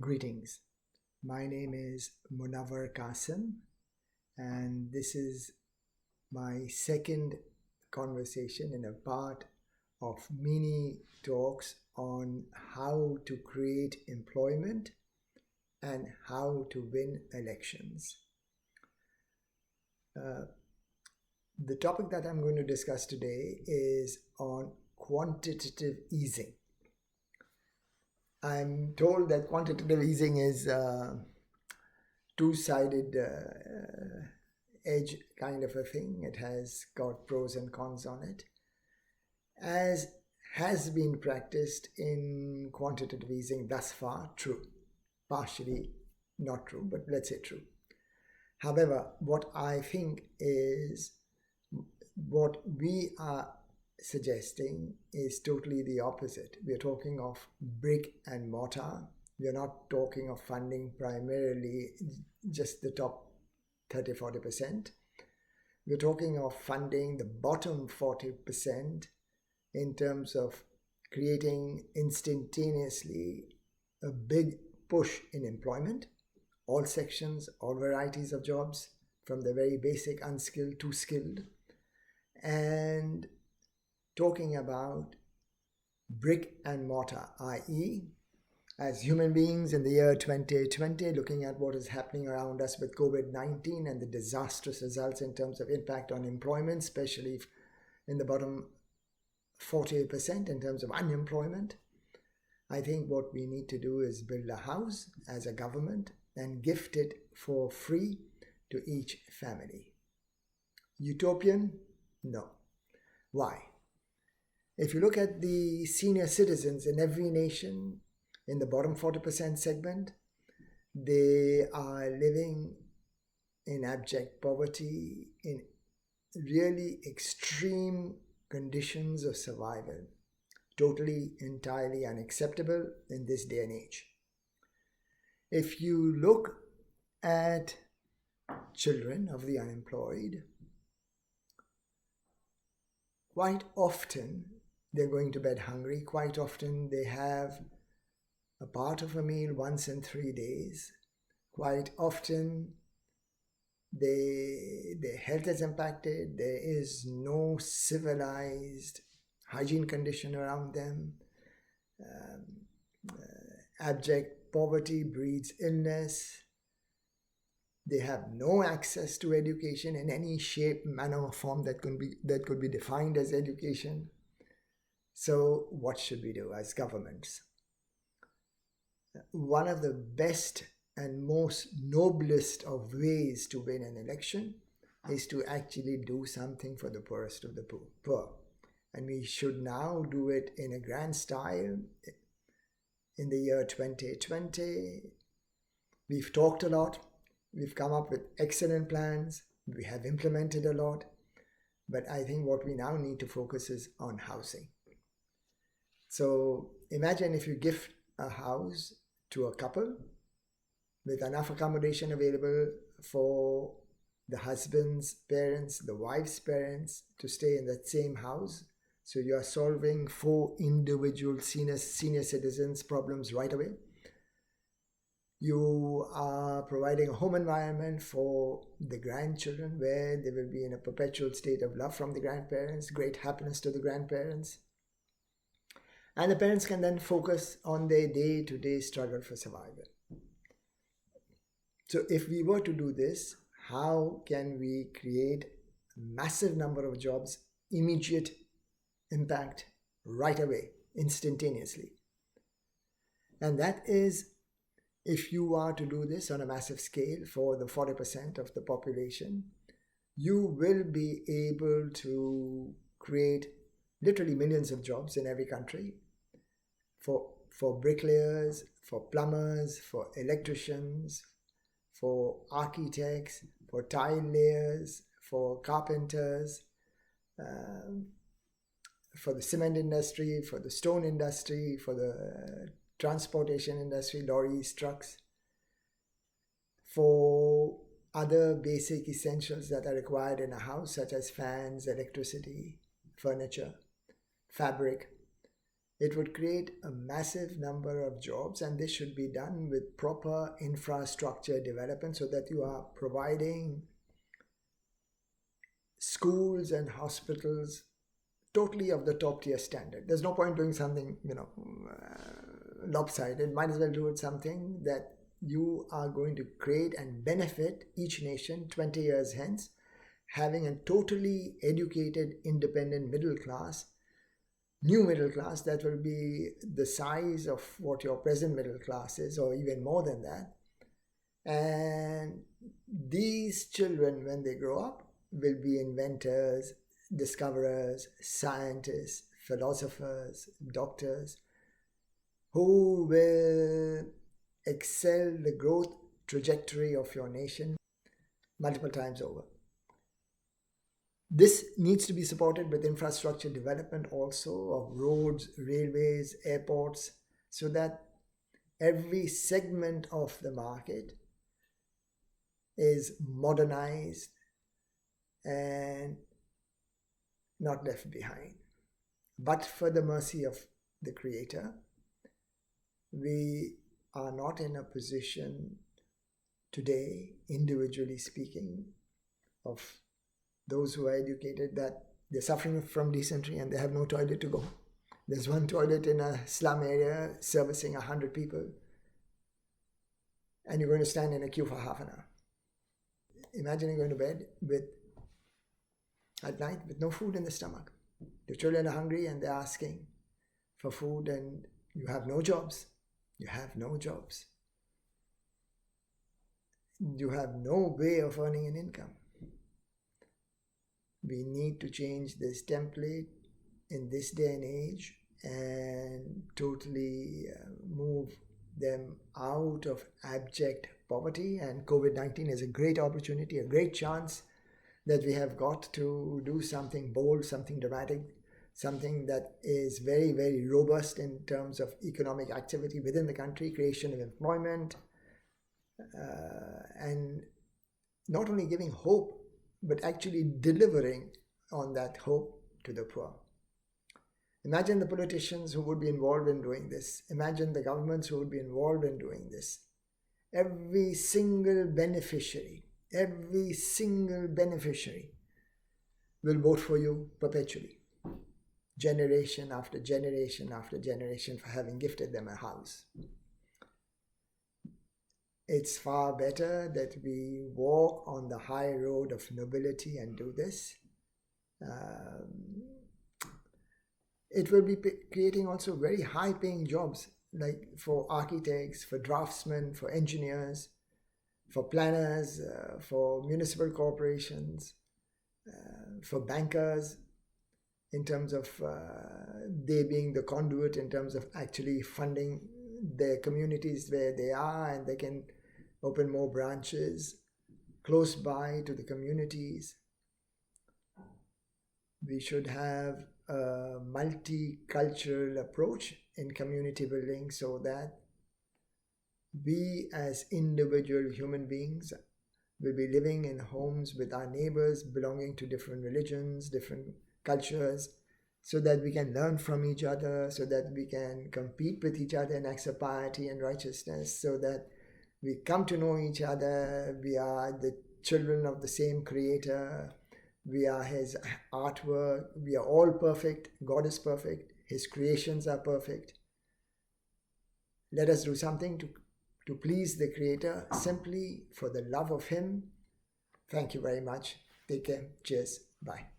Greetings. My name is Munawar Kassim, and this is my second conversation in a part of mini talks on how to create employment and how to win elections. The topic that I'm going to discuss today is on quantitative easing. I'm told that quantitative easing is two-sided edge kind of a thing. It has got pros and cons on it. As has been practiced in quantitative easing thus far, true. Partially not true, but let's say true. However, what I think is what we are suggesting is totally the opposite. We are talking of brick and mortar. We are not talking of funding primarily just the top 30-40%. We're talking of funding the bottom 40% in terms of creating instantaneously a big push in employment, all sections, all varieties of jobs, from the very basic unskilled to skilled, and talking about brick and mortar, i.e., as human beings in the year 2020, looking at what is happening around us with COVID-19 and the disastrous results in terms of impact on employment, especially in the bottom 40% in terms of unemployment. I think what we need to do is build a house as a government and gift it for free to each family. Utopian? No. Why? If you look at the senior citizens in every nation in the bottom 40% segment, they are living in abject poverty, in really extreme conditions of survival. Totally, entirely unacceptable in this day and age. If you look at children of the unemployed, quite often they're going to bed hungry. Quite often they have a part of a meal once in 3 days. Quite often their health is impacted. There is no civilized hygiene condition around them. Abject poverty breeds illness. They have no access to education in any shape, manner, or form that could be defined as education. So what should we do as governments? One of the best and most noblest of ways to win an election is to actually do something for the poorest of the poor. And we should now do it in a grand style. In the year 2020, we've talked a lot. We've come up with excellent plans. We have implemented a lot. But I think what we now need to focus is on housing. So imagine if you gift a house to a couple with enough accommodation available for the husband's parents, the wife's parents to stay in that same house. So you are solving 4 individual senior citizens' problems right away. You are providing a home environment for the grandchildren where they will be in a perpetual state of love from the grandparents, great happiness to the grandparents. And the parents can then focus on their day-to-day struggle for survival. So if we were to do this, how can we create a massive number of jobs, immediate impact, right away, instantaneously? And that is, if you are to do this on a massive scale for the 40% of the population, you will be able to create literally millions of jobs in every country for bricklayers, for plumbers, for electricians, for architects, for tile layers, for carpenters, for the cement industry, for the stone industry, for the transportation industry, lorries, trucks, for other basic essentials that are required in a house, such as fans, electricity, furniture, fabric. It would create a massive number of jobs, and this should be done with proper infrastructure development so that you are providing schools and hospitals totally of the top tier standard. There's no point doing something, lopsided. Might as well do it something that you are going to create and benefit each nation 20 years hence, having a totally educated, independent middle class, new middle class that will be the size of what your present middle class is, or even more than that. And these children, when they grow up, will be inventors, discoverers, scientists, philosophers, doctors, who will excel the growth trajectory of your nation multiple times over. This needs to be supported with infrastructure development also of roads, railways, airports, so that every segment of the market is modernized and not left behind. But for the mercy of the Creator, we are not in a position today, individually speaking, of those who are educated, that they're suffering from dysentery and they have no toilet to go. There's one toilet in a slum area servicing 100 people, and you're going to stand in a queue for half an hour. Imagine you're going to bed at night with no food in the stomach. Your children are hungry and they're asking for food, and you have no jobs. You have no jobs. You have no way of earning an income. We need to change this template in this day and age and totally move them out of abject poverty. And COVID-19 is a great opportunity, a great chance that we have got to do something bold, something dramatic, something that is very, very robust in terms of economic activity within the country, creation of employment, and not only giving hope, but actually delivering on that hope to the poor. Imagine the politicians who would be involved in doing this. Imagine the governments who would be involved in doing this. Every single beneficiary will vote for you perpetually, generation after generation after generation, for having gifted them a house. It's far better that we walk on the high road of nobility and do this. It will be creating also very high-paying jobs, like for architects, for draftsmen, for engineers, for planners, for municipal corporations, for bankers, in terms of they being the conduit in terms of actually funding their communities where they are, and they can open more branches close by to the communities. We should have a multicultural approach in community building so that we as individual human beings will be living in homes with our neighbors belonging to different religions, different cultures, so that we can learn from each other, so that we can compete with each other in acts of piety and righteousness, so that we come to know each other. We are the children of the same Creator. We are His artwork. We are all perfect. God is perfect. His creations are perfect. Let us do something to please the Creator, simply for the love of Him. Thank you very much. Take care. Cheers. Bye.